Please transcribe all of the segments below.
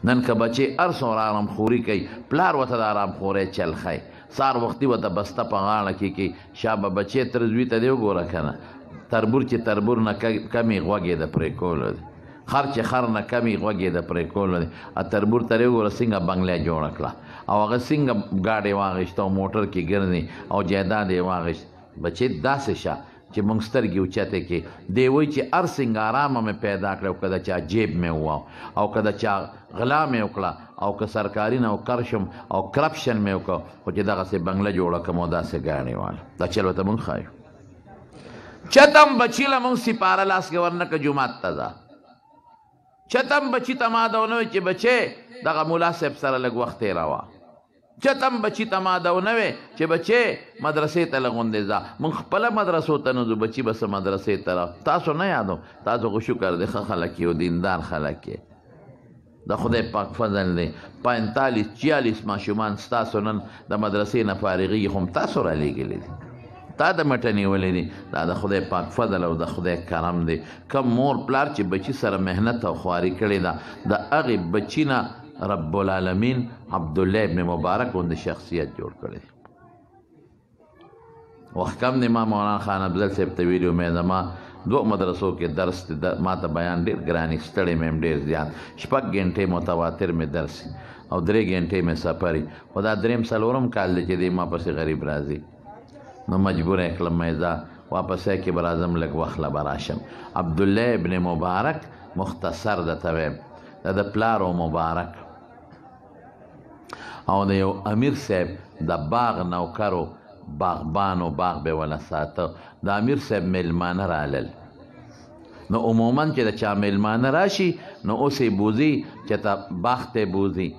نن که بچې هر څومره آرام خوري کوي پلار ورته د آرام خورۍ چل ښایي سهار وختي ورته بسته په غاړه کې کوي شابه بچې تر زوی ته دې وګوره که نه تربور چې تربور نه کمې غوږ یې د پرې کولو دی خر چې خر نه کمې غوږ یې د پرې کولو دی تربور ته یې وګوره څنګه بنګله جوړه کړه او هغه څنګه ګاډۍ واخېسته او موټر کې ګرځي او جایداد یې واخېست بچې داسې شه چې موږ سترګې اوچتې کې دی وایي چې هر څنګه آرامه مې پیدا کړه او که د چا جیب مې وواو او که د چا غلا مې وکړه او که سرکاري نوکر شم او کرپشن مې وکړه خو چې دغسې بنګله جوړه کړم او داسې ګاډۍ واله دا چل ورته موږ ښایو چتم بچي له موږ سپاره لاس کې ورنکړه جومات ته ځه چتم بچي ته ما دا ونه وی چې بچې دغه ملا صاحب سره لږ وخت تېروه چتم بچی ته ما دا ونه وی چې بچې مدرسې ته لږ غوندې ځه موږ خپله مدرسو ته نه ځو بچي به څه مدرسې ته تاسو نه یادو تاسو خو شکر دی ښه خلک یې او دیندار خلک یې د خدای پاک فضل دی 45-46 ماشومان ستاسو نن د مدرسې نه فارغېږي خو هم تاسو رالیږلي دي تا د مټه نیولې دي دا د خدای پاک فضل او د خدای کرم دی کم مور پلار چې بچي سره محنت او خواري کړې ده د هغې بچي نه رب العالمین عبدالله ابن مبارک غوندې شخصیت جوړ کړی وخت کم دی ما مولانا خان افضل صاحب ته ویلي مې زما 2 مدرسو کې درس ما ته بیان ډېر ګرانې ستړی مې هم ډېر زیات 6 غنټې متواتر مې درس او 3 غنټې مې سفري خو دا 3-4 کال دی چې دی ما پسې غریب راځي نو مجبور یې کړم مې ځه واپس یې کې به راځم لږ وخت له به راشم عبدالله ابن مبارک مختصر درته وایم دا د پلارو مبارک او د یو امیر صاحب د باغ نوکرو باغبانو باغ به ولا ساته د امیر صاحب میلمانه رالل نو عموما چې د چا میلمانه راشي نو اوس یې بوځي چې ته باغ ته بوځي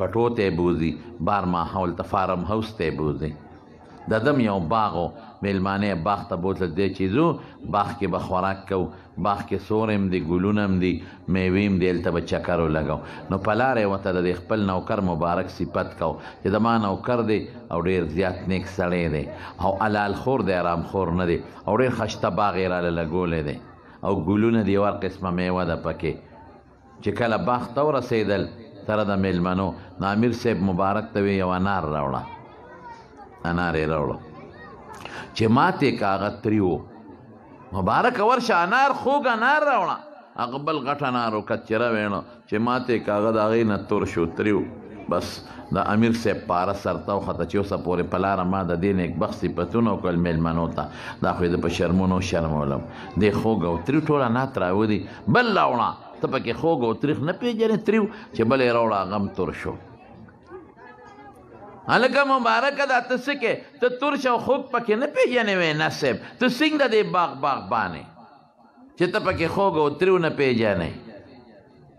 پټو ته بوځي بار ماحول ته فارم هاوس ته بوځي د دم یو باغو میلمانه باغ ته بوتل دی چې ځو باغ کې به خوراک کوو باغ کې سور هم دی ګلونه هم دي میوې هم دی هلته به چکر ولګو نو په لاره یې ورته د خپل نوکر مبارک صفت کو چې زما نوکر دی او ډېر زیات نیک سړی دی او حلال خور دی آرام خور نه دی او ډېر ښایسته باغ یې راله لګولی دی او ګلونه دي هر قسمه میوه ده پکې چې کله باغ ته ورسېدل سره د میلمنو نو امیر صاحب مبارک ته وی یو انار راوړه انار یې راوړه چې ماته کاغه تریو مبارک ورشه انار خوږ انار راوړه هغه بل غټ انار و کچره ویڼه چې ماته کاغه د هغې نه تور شو تریو بس د امیر صاحب پاره سرته وخته چې اوسه پورې په لاره ما د دې نیکبخت صفتونه وکړل میلمنو ته دا خو یې د په شرمونو شرمولم دې خوږ او تریو ټول انار راودي بل راوړه ته پکې خوږ او تریخ نه پېژنې تریو چې بل یې راوړه هغه هم تور شو هلکه مبارکه دا ته څه کې ته تور شه او خوږ پکې نه پېژنې وې نه صاحب ته څنګه دې باغبانې چې ته پکې خوږ او تریو نه پېژنې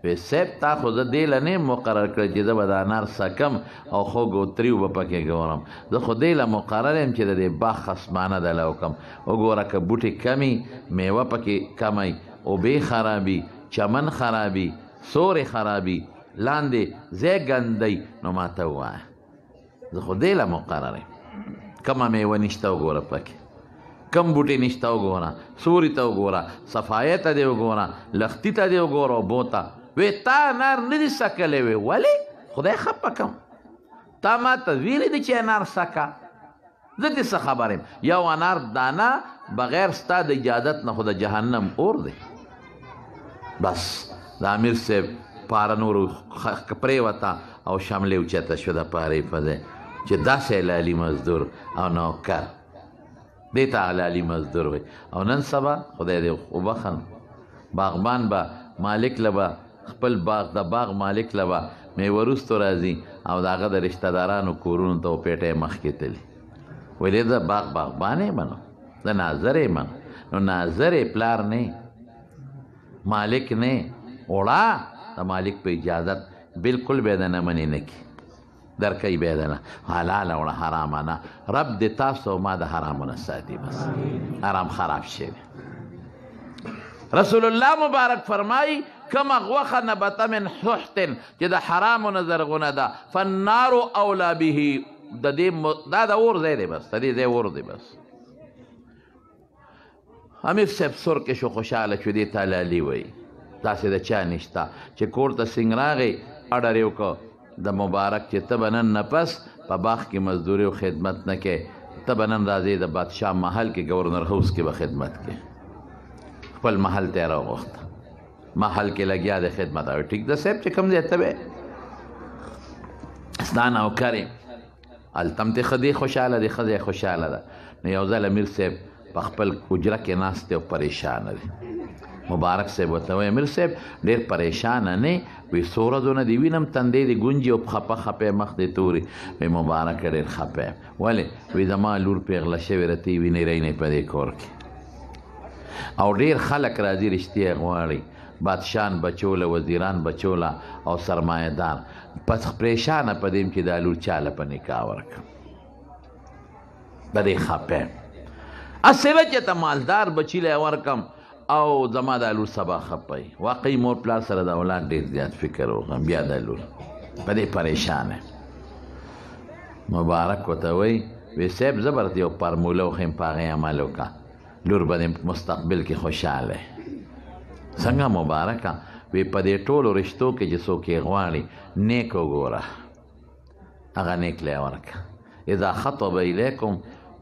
وی صاحب تا خو زه دې له نه مقرر کړی چې زه به د انار سکم او خوږ او تریو به پکې ګورم زه خو دې له مقرر یم چې د دې باغ خصمانه دله وکړم وګوره که بوټې کمي میوه پکې کمی اوبې خرابي چمن خرابي سورې خرابي لاندې ځای ګندی نو ما ته ووایه زه خو دې له مقرر یم کمه میوه نشته وګوره پکې کم بوټې نشته وګوره سوري ته وګوره صفایۍ ته دې وګوره لختي ته دې وګوره اوبو ته وی تا انار نه دي سکلی وی ولې خدای خفه کم تا ما ته ویلی دي چې انار سکه زه دې څه خبر یم یو انار دانه بغیر ستا د اجازت نه خو د جهنم اور دی بس د امیر صاحب پاره نورو پرېوته او شملې اوچته شوه د پارې په ځای چې داسې حلالي مزدور او نوکر دې ته حلالي مزدور وی او نن سبا خدای دې وبخن باغبان به مالک له به خپل باغ د باغ مالک له به میوه وروستو راځي او د هغه د رشته دارانو کورونو ته پیټه یې مخکې تلي ویلې زه باغبان یې منو زه ناظر یې منو نو ناظر یې پلار نه مالک نه وړه د مالک په اجازت بالکل به د نه منې نه کي درکوي به د نه حلال وړه حرامه نه رب دې تاسو ما د حرامو نه ساتي بس حرام خراب شوی رسول الله مبارک فرمایي کمه غوښه نبته من ححت چې د حرامو نه زرغونه ده فالنار اولا به د دې دا د اور ځای دی بس د دې ځای اور دی بس امیر صاحب سور کې شو خوشحاله شو دې ته حلالي وایي داسې د چا نشته چې کور ته سنګ راغی اډر یې وکړه د مبارک چې ته به نن نه پس په باغ کې مزدوري او خدمت نه کې، ته به نن راځې د بادشاه محل کې ګورنر هاوس کې به خدمت کې. خپل محل ته یې راوغوښته، محل کې لګیا د خدمت. او ټیک ده صاحب چې کوم ځای ته به ستا نوکر یم، هلته هم دې ښه دی خوشحاله دی، ښځه یې خوشحاله ده. نو یو ځل امیر صاحب په خپل اجره کې ناست دی او پریشانه دی. مبارک صاحب ورته وایي امیر صاحب ډېر پریشانه نه وي، څو ورځو نه دې وینم تندی دې ګونجي او خپه خپه مخ دې توري. وایي مبارک ډېر خپه یم. ولې؟ وایي زما لور پیغله شوې ده، ته یې وینې رینې په دې کور کې، او ډېر خلک راځي رښتیا غواړي، بادشاهان بچوله، وزیران بچوله او سرمایهدار. پس پریشانه په دې چې دا لور چاله په نکاح ورکړم، په دې خپه یم. اسوه چې ته مالدار بچی لی ورکم او زما دا لور سبا خپه. واقعي مور پلار سره د اولاد ډېر زیات فکر وکړم، بیا دا لور په دې پریشانه. مبارک ورته وایي وی صاحب زه به یو فارموله وښیم، په هغې عمل وکړه، لور به دې مستقبل کې خوشحاله. څنګه مبارکه؟ وی په دې ټولو رشتو کې چې څوک یې غواړي نیک وګوره، هغه نیک لی ورکړه. اذا خطب الیکم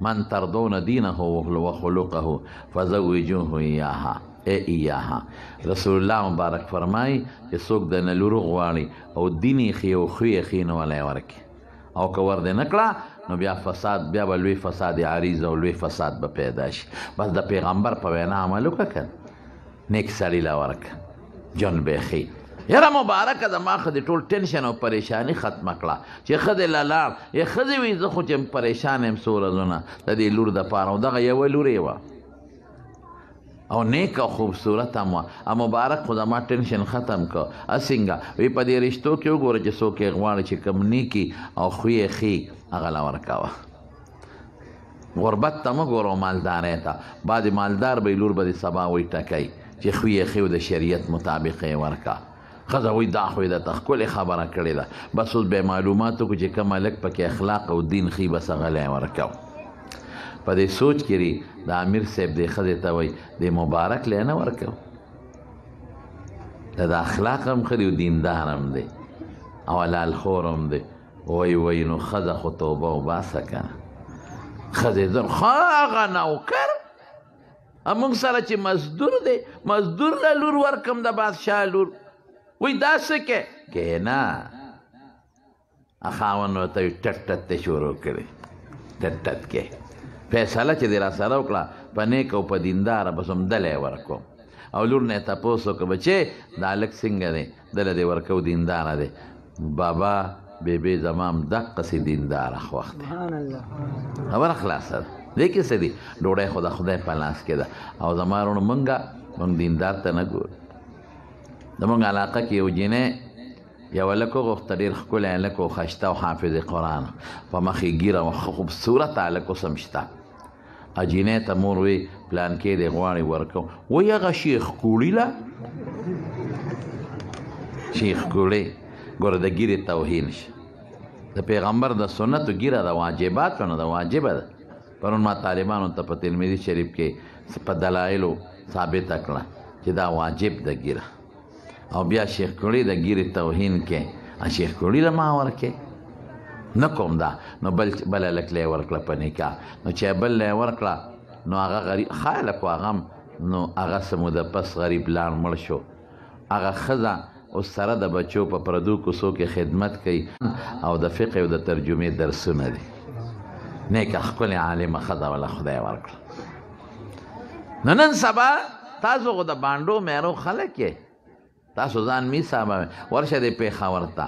من ترضون دینه وخلقه فزوجوه ایاها. رسول الله مبارک فرمایي چې څوک د نه لور غواړي او دین یې ښي او خوی یې ښي نو ولی ورکړي، او که ور دې نه کړه نو بیا فساد، بیا به لوی فساد عریض او لوی فساد به پیدا شي. بس د پیغمبر په وینا عمل وکړه که نیک سړي له ورکړه، ژوند به یې ښي. یاره مبارکه زما ښځې ټول ټینشن او پریشاني ختمه کړه چې ښځې له لاړ. یا ښځې وایي زه خو چې پریشان یم څو ورځونه د دې لور دپاره، او دغه یوه لور یې وه او نیک او خوبصورت هم وه. مبارک خو زما ټینشن ختم کړه. څنګه؟ وایي په دې رشتو کې وګوره چې څوک یې غواړي چې کوم نیکي او خوی یې ښي هغه له ورکوه. غربت ته مه ګوره، مالدارۍ ته. بعضې مالدار به یې لور به دې سبا وایي ټکی چې خوی یې ښي او د شریعت مطابق یې ورکه. ښځه وایي دا خو یې درته ښکلې خبره کړې ده، بس اوس به یې معلومات وکړو چې کوم هلک پکې اخلاق او دین ښي، بس هغه لی ورکو. په دې سوچ کې د امیر صاحب دې ښځې ته وایي دې مبارک لی نه ورکو، د اخلاق هم ښه دی او دیندار هم دی او حلال خور هم دی. وایي نو ښځه خو توبه وباسه که نه. ښځې زر هغه نوکر موږ سره چې مزدور دی، مزدور له لور ورکم د بادشاه لور. وی دا څه کې کې نه، خاوند ورته ټټ ټټ ته شروع کړي، ټټ ټټ کې فیصله چې دې را سره وکړه په نیک او په دینداره، بس همدله یې ورکوم. او لور نه یې تپوس وکړه بچې دا هلک څنګه دی؟ دله دې ورکو دینداره دی. بابا بیبي زما هم دقسې دینداره خوښ دی. خبره خلاصه ده. دې کې څه دي؟ ډوډۍ خو د خدای په لاس کې ده. او زما وروڼو موږ دیندار ته نه ګورو. زموږ علاقه کې یو جینۍ یو هلک وغوښته، ډېر ښکلی هلک و، ښایسته او حافظ قرآن، په مخ یې ږیره و، خوبصورت هلک اوس هم شته. جینۍ ته مور وی پلانکې دې غواړي ورکوم. وایي هغه شیخ کوړي له شیخ کوړی ګوره د ږیرې توهین شه. د پیغمبر د سنتو ږیره د واجباتو نه ده، واجبه ده. پرون ما طالبانو ته په ترمذي شریف کې په دلایلو ثابته کړه چې دا واجب ده ږیره. او بیا شیخ کوړي د ږیرې توهین کې شیخ کوړي له ما ورکې نه کوم دا. نو بل هلک له یې ورکړه په نکاح. نو چې بل له یې ورکړه نو هغه غریب ښه هلک و هغه هم، نو هغه څه موده پس غریب لاړ مړ شو. هغه ښځه اوس سره د بچو په پردو کوڅو کې خدمت کوي او د فقه او د ترجمې درسونه دي. نیکه ښکلې عالمه ښځه وله خدای ورکړه. نو نن سبا تاسو خو د بانډو میرو خلک یې، تاسو ځان می صاحبه ورشه دې پېښور ته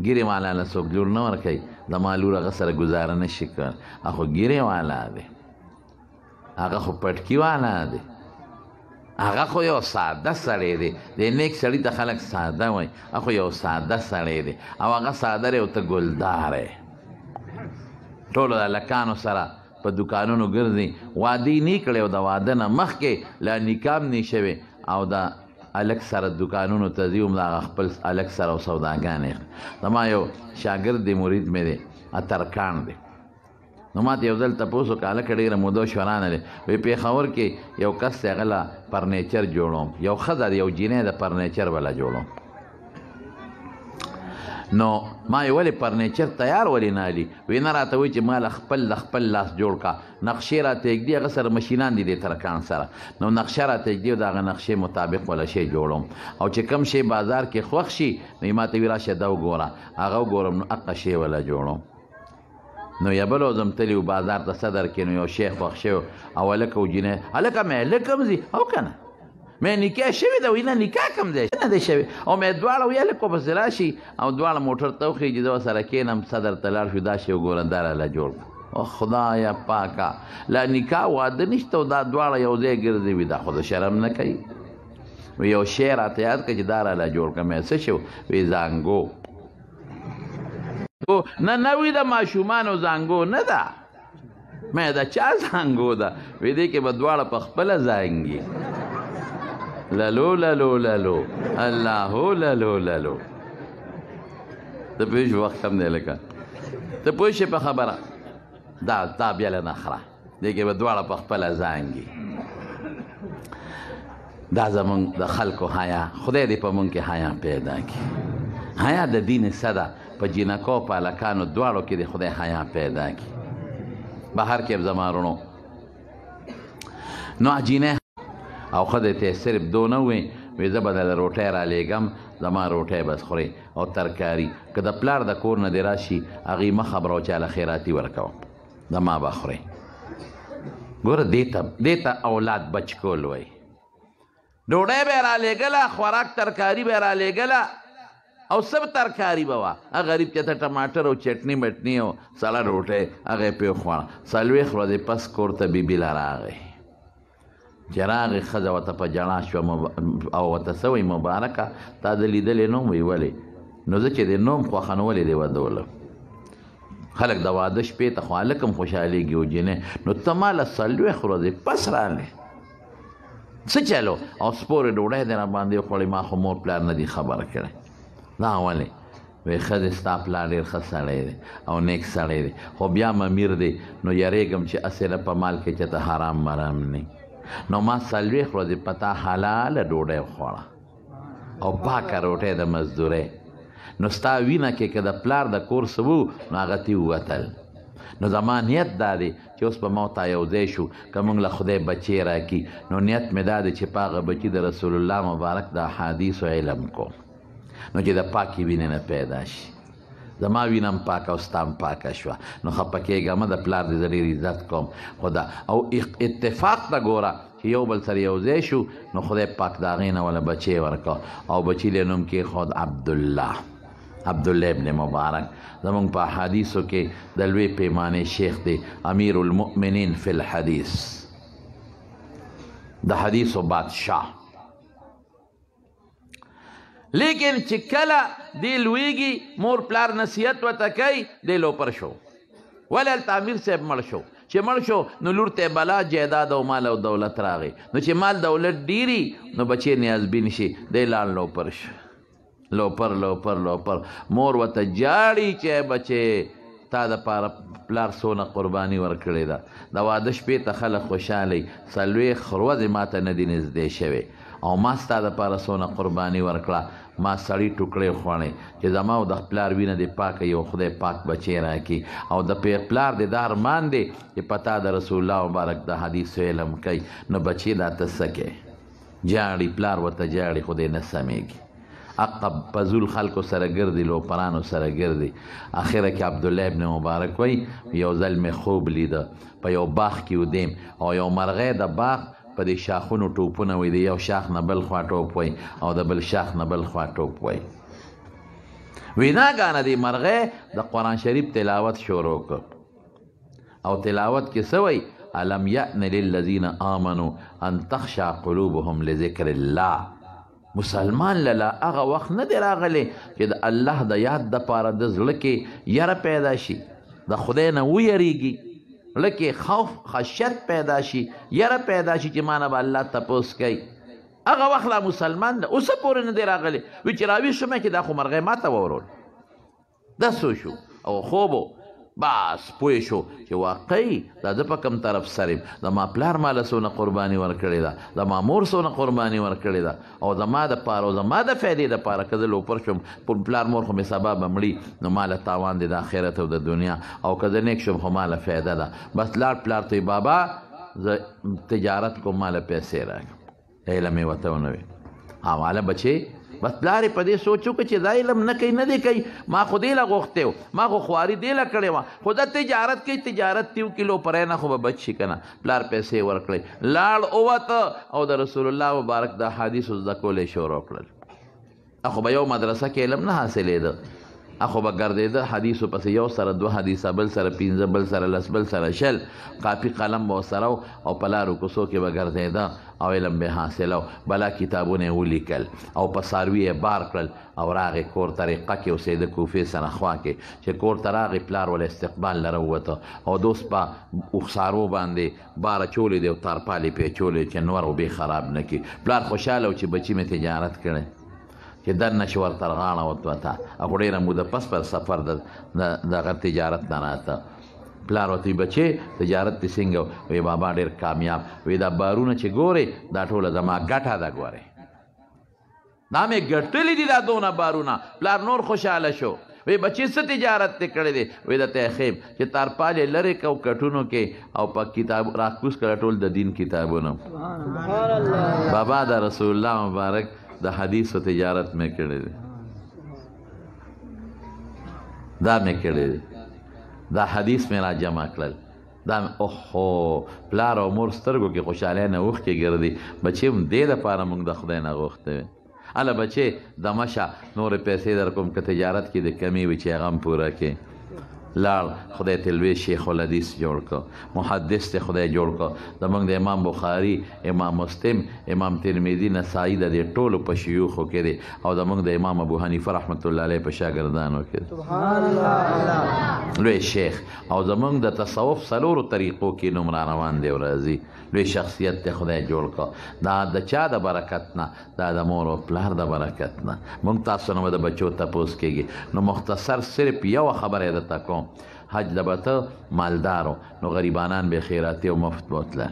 ګیرې والا له څوک لور نه ورکوي. زما لور هغه سره ګزاره نه شي کولی، هغه خو ګیرې والا دی، هغه خو پټکي والا دی، هغه خو یو ساده سړی دی. د نیک سړي ته خلک ساده وایي، هغه خو یو ساده سړی دی او هغه ساده دی او ته ګلدار یې. ټولو د هلکانو سره په دوکانونو ګرځي، واده یې نه کړی او د واده نه مخکې لا نکاح هم نه شوې او د هلک سره دوکانونو ته ځي، د هغه خپل هلک سره او سوداګانې. زما یو شاګرد دی، مرید مې دی، اترکان دی. نو ما ته یو ځل تپوس وکړه، هلکه ډېره موده شورانه دی. وایي پېښور کې یو کس دی، هغه له فرنیچر جوړوم، یو ښځه دی، یو جینۍ د فرنیچر بله جوړوم. نو ما یې ولې فرنیچر تیار ولې نه علي وی نه راته وایي چې ما له خپل لاس جوړ کا نقشې راته ږدي هغه سره مشینان دي دې ترکان سره نو نقشه راته ږدي او د هغه نقشې مطابق ولا شی جوړوم او چې کوم شی بازار کې خوښ شي نو یې ما ته وي راشه دا وګوره هغه وګورم نو هغه شی ولا جوړوم نو یا بل وزم تلي و بازار ته صدر کې نو یو شیخ خوښ شوی او هلکه و جینۍ هلکه مې هلک هم ځي او که نه مې نکاح شوې ده وایي نه نکاح کم دی نه دی شوی او مې دواړه ویل کو پسې راشي او دواړه موټر ته وخېږي زه ورسره کښېنم صدر ته لاړ شو دا شی وګوره دا راله جوړ او خدایه پاکه لا نکاح واده نشته او دا دواړه یو ځای ګرځوي دا خو د شرم نه کوي وی یو شی راته یاد کړه چې دا راله جوړ کړه مې څه شو وی زانګو نه نوی د ماشومانو زانګو نه ده مې د چا زانګو ده وی دې کې به دواړه په خپله زانګي للو للو للو الله للو للو ته پوه شو وخت کم دی لکه ته پوه شې په خبره دا بیا له نخره دې کې به دواړه په خپله زانګي دا زمونږ د خلکو حیا خدای دې په مونږ کې حیا پیدا کړي حیا د دین څه ده په جینکو په هلکانو دواړو کې د خدای حیا پیدا کړي بهر کې زما رونو نو جینۍ او ښځې ته صرف دونه ووایي وایي زه به دله روټۍ رالیږم زما روټۍ بس خورې او ترکاري که د پلار د کور نه دې راشي هغې مه خبره و چې هله خیراتي ورکوم زما به خورې ګوره دې ته اولاد بچ کول وایي ډوډۍ به یې رالیږله خوراک ترکاري به یې رالیږله او سب ترکاري به وه غریب چې ته ټماټر او چټني مټني او سړه روټۍ هغه یې پرې وخوړه څلوېښت ورځې پس کور ته بیبي له راغی چې راغې ښځه ورته په ژړا شوه او ورته څه وایي مبارکه تا د لیدلې نوم وایي ولې نو زه چې د نوم خوښه نو ولې دې ودولم خلک د واده شپې ته خو هلک هم خوشحالېږي او جینۍ نو ته ما له 40 ورځې پس راغلې څه چلو او سپورې ډوډۍ دې راباندې وخوړې ما خو مور پلار نه دي خبره کړې دا ولې وایي ښځې ستا پلار ډېر ښه سړی دی او نیک سړی دی خو بیا م امیر دی نو یریږم چې اسې په مال کې چې ته حرام مرام نه نو ما 40 ورځې په تا حلاله ډوډۍ وخوړه او پاکه روټۍ د مزدورۍ نو ستا وینه کې که د پلار د کور څه وو نو هغه تې ووتل نو زما نیت دا دی چې اوس به ما تا یو ځای شو که موږ له خدای بچی راکړي نو نیت مې دا دی چې په هغه بچي د رسول الله مبارک د احادیثو علم کوم نو چې د پاکې وینې نه پیدا شي زما وینه هم پاکه او ستا هم پاکه شوه نو خفه کېږه مه د پلار دې زه ډېر عزت کوم خو دا او اتفاق ته ګوره چې یو بل سره یو ځای شو نو خدای پاک د هغې نه وله بچی ورکړه او بچي له نوم کېښود عبدالله ابن مبارک زمونږ په احادیثو کې د لوی پیمانې شیخ دی امیر المؤمنین فی الحدیث د حدیثو بادشاه لیکن چې کله دی لویږي مور پلار نصیحت ورته کوي دی لوپر شو ولې هلته امیر صاحب مړ شو چې مړ شو نو لور ته بلا جایداد او مال او دولت راغی نو چې مال دولت ډیري نو بچی نیازبین شي دی لاړ لوپر شو لوپر مور ورته جاړي چې بچی تا د پاره پلار څونه قرباني ورکړې ده د واده شپې ته خلک خوشحالئ 40 ورځې ماته نه دي نږدې شوې او ما ستا دپاره څونه قرباني ورکړه ما سړي ټوکړې خوړې چې زما او د پلار وینه دې پاکه یو خدای پاک بچی راکړي او د پلار دې دا ارمان دی چې پتا د رسول الله مبارک د حدیثو علم کوي نو بچی دا ته څه کوې جاړي پلار ورته جاړي خو دې نه سمېږي عقب پزول خلکو سره ګرځي لوپرانو سره ګرځي اخره کې عبدالله ابن مبارک وایي یو ځل مې خوب لیده په یو باغ کې ودیم او یو مرغۍ د باغ په دې شاخونو ټوپونه وایي د یو شاخ نه بل خوا ټوپ وایي او د بل شاخ نه بل خوا ټوپ وایي ویناګانه دې مرغۍ د قرآن شریف تلاوت شروع کړ او تلاوت کې څه وایي الم یأن للذین آمنوا ان تخشع قلوبهم لذکر الله مسلمان لاله هغه وخت نه دی راغلی چې د الله د یاد دپاره د زړه کې یره پیدا شي د خدای نه ویریږي زړه کې خوف خشیت پیدا شي یره پیدا شي چې ما نه به الله تپوس کوي هغه وخت لا مسلمان ده اوسه پورې نه دی راغلی وی چې راویښ شوم چې دا خو مرغۍ ما ته واورول دا څه شو او خوب بس پوه شو چې واقعي دا زه په کوم طرف سره یم زما پلار ماله څونه قرباني ورکړې ده زما مور څونه قرباني ورکړې ده او زما دپاره او زما د فایدې دپاره که زه لوپر شوم پلار مور خو مې سبا به مړي نو ماله تاوان دی د آخرت او د دنیا او که زه نیک شوم خو ماله فایده ده بس لاړ پلار ته بابا زه تجارت کوم ماله پیسې راکړه علم یې ورته ونه وي ماله بچې بس پلار یې په دې سوچ وکړه چې دا علم نه کوي نه دی کوي ما خو دې له غوښتی و ما خو خواري دې له کړې وه خو دا تجارت کوي تجارت تیو کیلو پری نه خو به بچ شي که نه پلار پیسې ورکړې لاړ ووته او د رسول الله مبارک د حدیثو زده کولی شروع کړل خو به یو مدرسه کې علم نه حاصلېده خو به ګرځېده حدیثو پسې یو سره دوه حدیثه بل سره پنځه بل سره لس بل سره شل کاپي قلم به ورسره و او په لارو کوڅو کې به ګرځېده او علم به حاصله و بلا کتابونه یې ولیکل او په څاروي یې بار کړل او راغې کور طریقه کې اوسېده کوفې سره خوا کې چې کور ته راغې پلار ول استقبال لره ووته او دوست په څارو باندې بار اچولې دی او تارپالې پې اچولې چې نور وبې خراب نه کړي پلار خوشحاله و چې بچي مې تجارت کړی چې دننه شو ورته غاړه وتوته هغه ډېره موده پس پر سفر دغه تجارت نه راته پلار ورته بچې تجارت دې څنګه وی بابا ډېر کامیاب وی دا بارونه چې ګورې دا ټوله زما ګټه ده ګورې دا مې ګټلي دي دا دونه بارونه پلار نور خوشحاله شو وی بچې څه تجارت دې کړی دی وی درته یې ښیم چې تارپال یې لرې کو کټونو کې او په کتاب راکوز کړه ټول د دین کتابونه بابا دا رسول الله مبارک د حدیث و تجارت میں کړی دی دا مې کړی دی دا حدیث مې را جمع کړل دا اوهو پلار او مور سترګو کې خوشحالۍ نه اوښکې ګرځي بچې هم دې دپاره موږ د خدای نه غوښتی وی هله بچې دمه شه نورې پیسې در کوم که تجارت کې د کمې وي چې هغه هم پوره کې لاړ خدای ته لوی شیخ الحدیث جوړ کړ محدث ته خدای جوړ کړ زموږ د امام بخاري امام مسلم امام ترمذي نسائی د دې ټولو په شیوخو کې دی او زموږ د امام ابو حنیفه رحمت الله علیه په شاګردانو کې سبحان الله لوی شیخ او زموږ د تصوف څلورو طریقو کې نوم را روان دی ورځي لوی شخصیت ته خدای جوړ کړ دا د چا د برکت نه دا د مور او پلار د برکت نه موږ تاسو نه د بچو تپوس کېږي نو مختصر صرف یو خبره یې درته کوم حج له به ته مالدارو نو غریبانان به خیراتي او مفت بوتله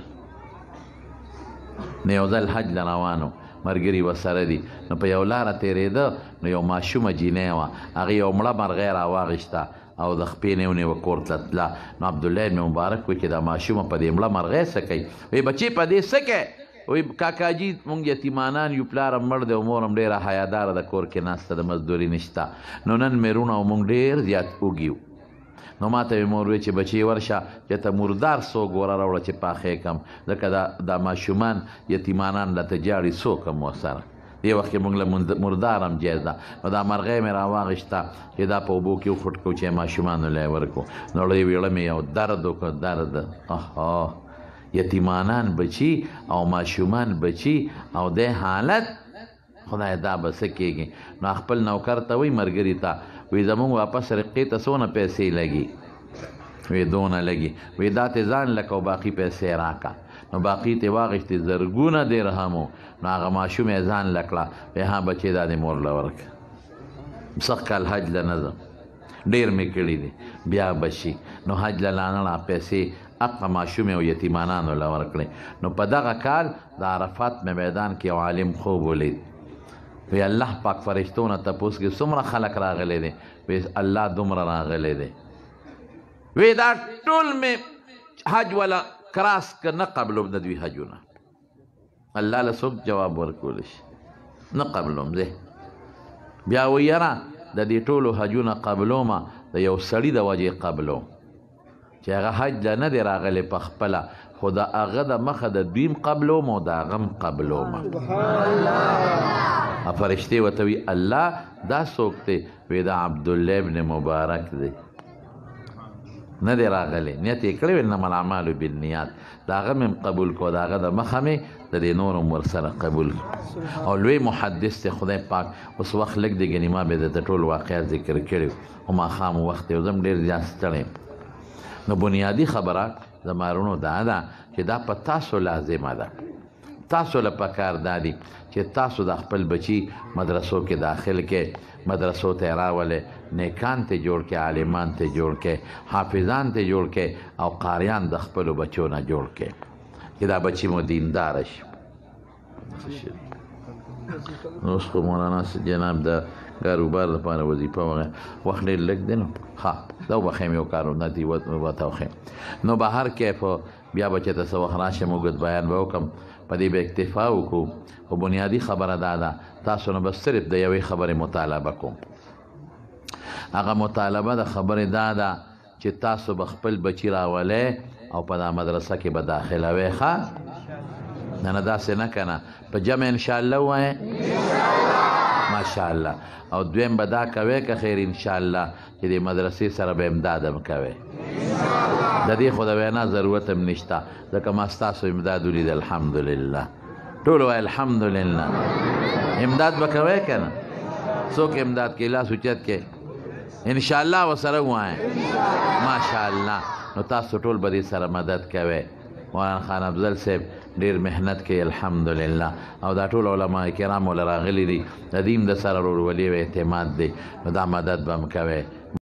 نو یو ځل حج له روانو مرګري ورسره دي نو په یو لاره تېرېده نو یو ماشومه جینۍ وه هغې یو مړه مرغۍ راواغېسته او د خپې نه ونیوه کور ته تله نو عبدالله ابن مبارک وایي چې دا ماشومه په دې مړه مرغۍ څه کوي وایي بچې په دې څه کوې وایي کاکاجي مونږ یتیمانان یو پلار هم مړ دی او مور هم ډېره حیاداره د کور کې ناسته د مزدوري نشته نو نن مېرونه او مونږ ډېر زیات اوږي نو ما ته مې مور وی چې بچې ورشه چې ته مردار څوک وره راوړه چې پاخې کم ځکه دا ماشومان یتیمانان له ته جاړي څوک هم ورسره دې وخت کې مونږ له مردار هم جایز ده نو دا مرغۍ مې راواغېسته چې دا په اوبو کې وخوټ کړو چې ماشومانو له یې ورکړو نو ړې ویړه مې یو درد وکړ درد یتیمانان بچي او ماشومان بچي او دې حالت خدای دا به څه کېږي نو خپل نوکر ته وایي مرګري ته وی زمونږ واپس رقې ته څونه پیسې لګي وی دونه لګي وی دا ته ځان لکه او باقي پیسې راکړه نو باقي ته واغېستې زرګونه درهمو نو هغه ماشوم یې ځان له کړه وی ها بچې دا دې مور له ورکړه سخت کال حج له نه ځم ډېر مې کړي دي بیا بشي نو حج له لانړه پیسې هغه ماشوم او یتیمانانو له ورکړې نو په دغه کال د عرفات میدان کې یو عالم خوب ولید وی الله پاک فرشتو نه تپوس کې څومره خلک راغلی دی وی الله دومره راغلی دی وی دا ټول مې حج ولا کراس که نه قبلوم د دوی حجونه الله له څوک جواب ورکولی شي نه قبلوم زه بیا وی یاره د دې ټولو حجونه قبلومه د یو سړي د وجې قبلوم چې هغه حج له نه دی راغلی په خپله خو د هغه د مخه د دویم قبلوم او د هغه هم قبلومه فرشتې ورته وي الله دا څوک دی وی دا عبدالله ابن مبارک دی نه دی راغلی نیت یې کړی وی انما الاعمال بالنیات د هغه مې قبول کو د هغه د مخه مې د دې نور هم ورسره قبول او لوی محدث دی خدای پاک اوس وخت لږ دی ګنې ما به درته ټول واقعات ذکر کړي خو ماښام وخت یو زم ډېر زیات ستړی نو بنیادي خبره زما وروڼو دا ده چې دا په تاسو لازمه ده تاسو له پکار دادي چې تاسو د خپل بچي مدرسو کې داخل کې مدرسو ته راولې نیکان ته جوړ کې عالمان ته جوړ کې حافظان ته جوړ کې او قاریان د خپلو بچو نه جوړ کې چې دا بچي مو دینداره شي. اوس خو مولانا جناب د کاروبار لپاره وظیفه وخت ډېر لږ دی نو ښه دا وبخیم یو کارونه دي ورته وښیم. نو به هر کیف بیا به چې ته څه وخت راشم اوږد بیان به وکړم په دې به اکتفا وکړو. خو بنیادي خبره دا ده تاسو نه به صرف د یوې خبرې مطالبه کوم. هغه مطالبه د خبرې دا ده چې تاسو به خپل بچي راولئ او په دا مدرسه کې به داخلوئ. ښه نه داسې نه که نه په جمع انشاءالله ووایئ ماشاءالله. او دویم به دا کوئ که خیر انشاءالله چې د مدرسې سره به امداد هم کوئ. د دې خو د وینا ضرورت هم نشته ځکه ما ستاسو امداد ولید الحمدلله. ټول وایي الحمدلله. امداد به کوئ که نه څوک امداد کوي لاس اوچت کې انشاءالله ورسره ووایئ ماشاءالله. نو تاسو ټول به دې سره مدد کوئ. مولانا خان افضل صاحب ډېر محنت کوي الحمدلله او دا ټول علما کرام ول راغلي دي د دې د سره ورولي او اعتماد دی نو دا مدد به هم کوئ.